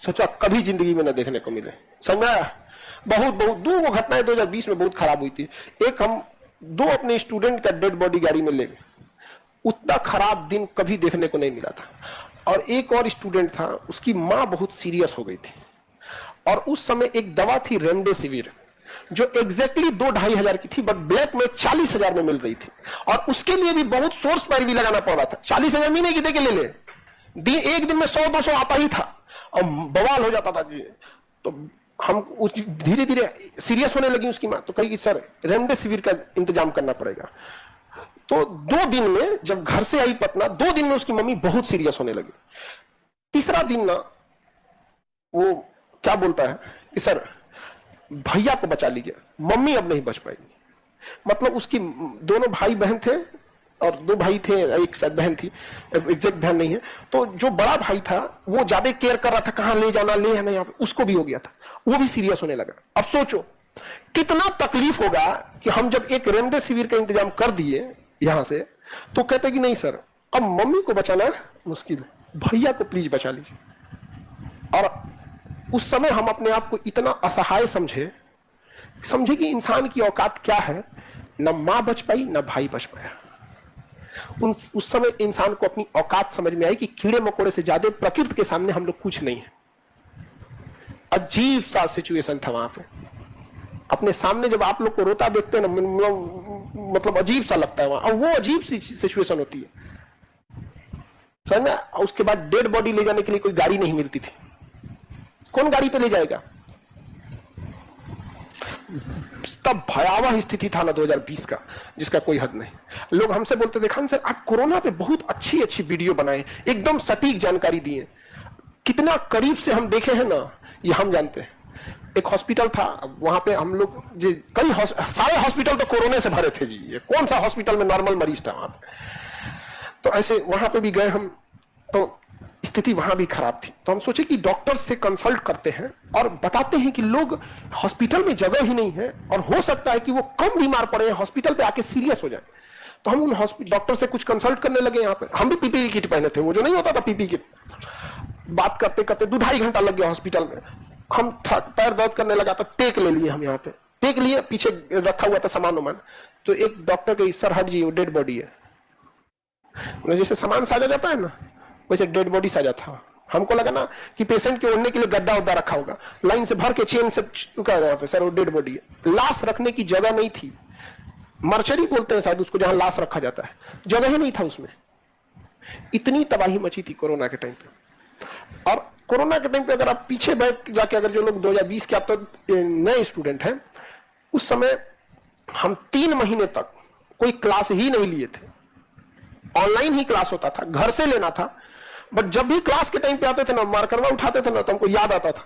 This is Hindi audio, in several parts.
सोचा कभी जिंदगी में न देखने को मिले। समझ में आया? बहुत बहुत दो घटनाएं 2020 में बहुत खराब हुई थी। एक, हम दो अपने स्टूडेंट का डेड बॉडी गाड़ी में ले गए, उतना खराब दिन कभी देखने को नहीं मिला था। और एक और स्टूडेंट था, उसकी मां बहुत सीरियस हो गई थी और उस समय एक दवा थी रेमडेसिविर, जो एग्जैक्टली 2-2.5 की थी, बट ब्लैक में 40,000 में मिल रही थी और उसके लिए भी बहुत सोर्स पर भी लगाना पड़ रहा था। 40,000 महीने की दे के ले ले, एक दिन में 100-200 आता ही था और बवाल हो जाता था जी। तो हम धीरे धीरे सीरियस होने लगी उसकी मां, तो कही कि सर रेमडेसिविर का इंतजाम करना पड़ेगा। तो 2 दिन में जब घर से आई पटना, 2 दिन में उसकी मम्मी बहुत सीरियस होने लगी। तीसरा दिन ना वो क्या बोलता है कि सर भैया को बचा लीजिए, मम्मी अब नहीं बच पाएगी। मतलब उसकी दोनों भाई बहन थे और 2 भाई थे, एक शायद बहन थी, एग्जैक्ट ध्यान नहीं है। तो जो बड़ा भाई था वो ज्यादा केयर कर रहा था, कहां ले जाना, ले आना, यहाँ पे उसको भी हो गया था, वो भी सीरियस होने लगा। अब सोचो कितना तकलीफ होगा कि हम जब एक रेमडेसिविर का इंतजाम कर दिए यहां से, तो कहते कि नहीं सर अब मम्मी को बचाना मुश्किल है, भैया को प्लीज बचा लीजिए। और उस समय हम अपने आप को इतना असहाय समझे कि इंसान की औकात क्या है। न मां बच पाई, न भाई बच पाया। उस समय इंसान को अपनी औकात समझ में आई कि कीड़े मकोड़े से ज्यादा प्रकृति के सामने हम लोग कुछ नहीं है। अजीब सा सिचुएशन था वहां पे। अपने सामने जब आप लोग को रोता देखते हैं ना, मतलब अजीब सा लगता है वहां, और वो अजीब सी सिचुएशन होती है समझ में। उसके बाद डेड बॉडी ले जाने के लिए कोई गाड़ी नहीं मिलती थी, कौन गाड़ी पे ले जाएगा? तब भयावह स्थिति था ना 2020 का, जिसका कोई हद नहीं। लोग हमसे बोलते थे खान सर आप कोरोना पे बहुत अच्छी अच्छी वीडियो बनाए, एकदम सटीक जानकारी दिए, कितना करीब से हम देखे हैं ना, ये हम जानते हैं। एक हॉस्पिटल था, वहां पे हम लोग जी कई सारे हॉस्पिटल तो कोरोना से भरे थे जी, ये कौन सा हॉस्पिटल में नॉर्मल मरीज था वहां पे। तो ऐसे वहां पे भी गए हम, तो स्थिति वहां भी खराब थी। तो हम सोचे कि डॉक्टर से कंसल्ट करते हैं और बताते हैं कि लोग हॉस्पिटल में जगह ही नहीं है और हो सकता है कि वो कम बीमार पड़े, हॉस्पिटल पे आके सीरियस हो जाए। तो हम उन डॉक्टर से कुछ कंसल्ट करने लगे। यहाँ पे हम भी पीपीई किट पहने थे, वो जो नहीं होता था पीपीई किट। बात करते करते 2-2.5 घंटा लग गया हॉस्पिटल में। हम पैर दर्द करने लगा तो टेक ले लिए, हम यहाँ पे टेक लिए, पीछे रखा हुआ था सामान वामान। तो एक डॉक्टर के सर हट जी, वो डेड बॉडी है। जैसे सामान साजा जाता है ना, वैसे डेड बॉडी साजा था। हमको लगा ना कि पेशेंट के ओढ़ने के लिए गद्दा उद्दा रखा होगा, लाइन से भर के चेन से चुका गया पे, सर वो डेड बॉडी है। लाश रखने की जगह नहीं थी, मर्चरी बोलते हैं शायद उसको, जहां लाश रखा जाता है, जगह ही नहीं था उसमें। इतनी तबाही मची थी कोरोना के टाइम पे। और कोरोना के टाइम पे अगर आप पीछे बैठ जाके, अगर जो लोग 2020 के आप तो नए स्टूडेंट हैं, उस समय हम 3 महीने तक कोई क्लास ही नहीं लिए थे, ऑनलाइन ही क्लास होता था, घर से लेना था। बट जब भी क्लास के टाइम पे आते थे ना, मार्करवा उठाते थे ना, तो हमको याद आता था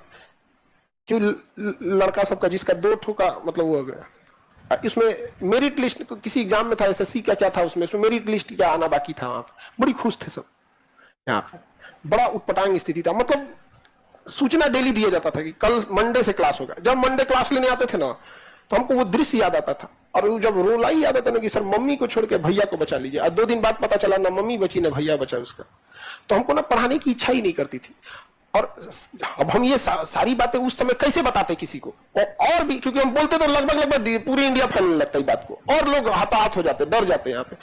कि लड़का सबका जिसका 2 ठोका मतलब वो हो गया। इसमें मेरिट लिस्ट किसी एग्जाम में था, एसएससी का क्या था उसमें मेरिट लिस्ट क्या आना बाकी था। वहां पे बड़ी खुश थे सब, यहाँ पे बड़ा उटपटांग स्थिति था। मतलब सूचना डेली दिया जाता था कि कल मंडे से क्लास होगा। जब मंडे क्लास लेने आते थे ना, तो हमको वो दृश्य याद आता था। और जब रोला ही याद आता ना कि सर मम्मी को छोड़ के भैया को बचा लीजिए। और 2 दिन बाद पता चला ना मम्मी बची ना भैया बचा उसका। तो हमको ना पढ़ाने की इच्छा ही नहीं करती थी। और अब हम ये सारी बातें उस समय कैसे बताते किसी को, और भी क्योंकि हम बोलते तो लगभग पूरी इंडिया फैलने लगता है बात को, और लोग हताहत हो जाते, डर जाते यहाँ पे।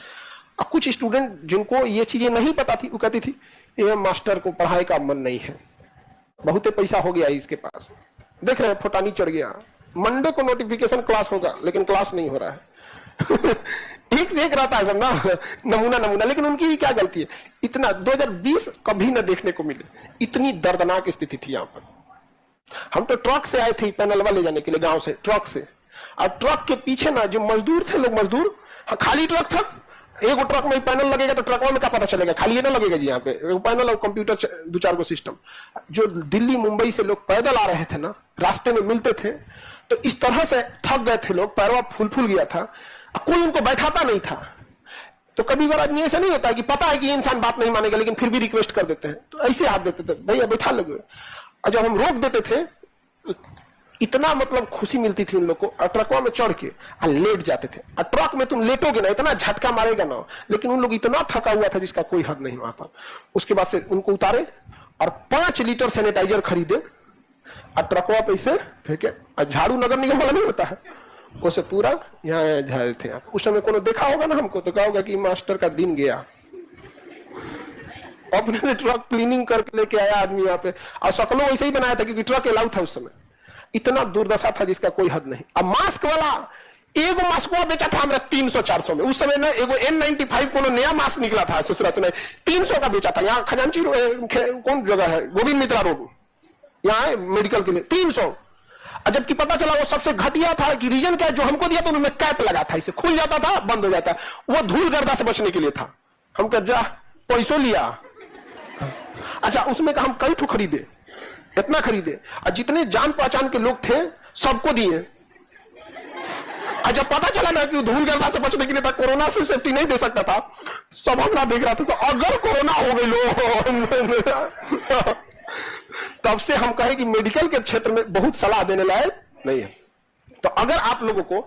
अब कुछ स्टूडेंट जिनको ये चीजें नहीं पता थी, वो कहती थी ये मास्टर को पढ़ाई का मन नहीं है, बहुत पैसा हो गया इसके पास, देख रहे हैं फोटानी चढ़ गया, मंडे को नोटिफिकेशन क्लास होगा लेकिन क्लास नहीं हो रहा है। एक से एक रहता है सब ना, नमूना। लेकिन उनकी भी क्या गलती है, इतना 2020 कभी न देखने को मिले, इतनी दर्दनाक स्थिति थी यहाँ पर। हम तो ट्रक से आए थे पैनलवा ले जाने के लिए, गांव से ट्रक से। और ट्रक के पीछे ना जो मजदूर थे, लोग मजदूर, हाँ खाली ट्रक था, एक ट्रक में पैनल लगेगा तो ट्रक में क्या पता चलेगा, खाली ये ना लगेगा जी यहाँ पे पैनल और कंप्यूटर 2-4 को सिस्टम। जो दिल्ली मुंबई से लोग पैदल आ रहे थे ना, रास्ते में मिलते थे, तो इस तरह से थक गए थे लोग, पैरवा फूल गया था, कोई उनको बैठाता नहीं था। तो कभी बार आदमी ऐसा नहीं होता कि पता है कि ये इंसान बात नहीं मानेगा लेकिन फिर भी रिक्वेस्ट कर देते हैं, तो ऐसे हाथ देते थे, भैया बैठा लोगे। और जब हम रोक देते थे तो इतना मतलब खुशी मिलती थी उन लोग को। ट्रकवा में चढ़ के लेट जाते थे, और ट्रक में तुम लेटोगे ना, इतना झटका मारेगा ना, लेकिन उन लोग इतना थका हुआ था जिसका कोई हद नहीं वहां पर। उसके बाद से उनको उतारे और 5 लीटर सैनिटाइजर खरीदे और ट्रकवा पे से फेंके। और झाड़ू नगर निगम वाला नहीं होता है, उसे पूरा यहाँ झाड़े थे आप। उस समय कोनो देखा होगा ना हमको, तो कहा होगा कि मास्टर का दिन गया। अपने से ट्रक क्लीनिंग करके लेके आया आदमी यहाँ पे, और शकलों वैसे ही बनाया था क्योंकि ट्रक अलाउ था उस समय। इतना दुर्दशा था जिसका कोई हद नहीं। अब मास्क वाला एगो मास्क बेचा था हमारा 300-400 में। उस समय ना एगो N95 कोनो नया मास्क निकला था ससुरात में, 300 का बेचा था। यहाँ खजांची कौन जगह है, गोविंद मित्रा रोड, यहाँ मेडिकल के लिए 300। जबकि पता चला वो सबसे घटिया था कि रीजन क्या, जो हमको दिया तो उन्होंने कैप लगा था, इसे खुल जाता था बंद हो जाता, वो धूल गर्दा से बचने के लिए था। हम कह जा पैसों लिया। अच्छा, उसमें का हम कई ठो खरीदे, इतना खरीदे, और जितने जान पहचान के लोग थे सबको दिए। जब पता चला ना कि धूल गर्दा से बचने के लिए था, कोरोना से सेफ्टी नहीं दे सकता था, सब हमरा देख रहा था। तो अगर कोरोना हो गई लो तब से हम कहें कि मेडिकल के क्षेत्र में बहुत सलाह देने लायक नहीं है। तो अगर आप लोगों को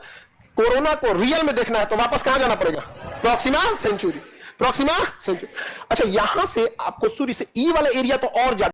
कोरोना को रियल में देखना है तो वापस कहां जाना पड़ेगा, प्रॉक्सिमा सेंचुरी। अच्छा, यहां से आपको सूर्य से ई वाला एरिया तो और ज्यादा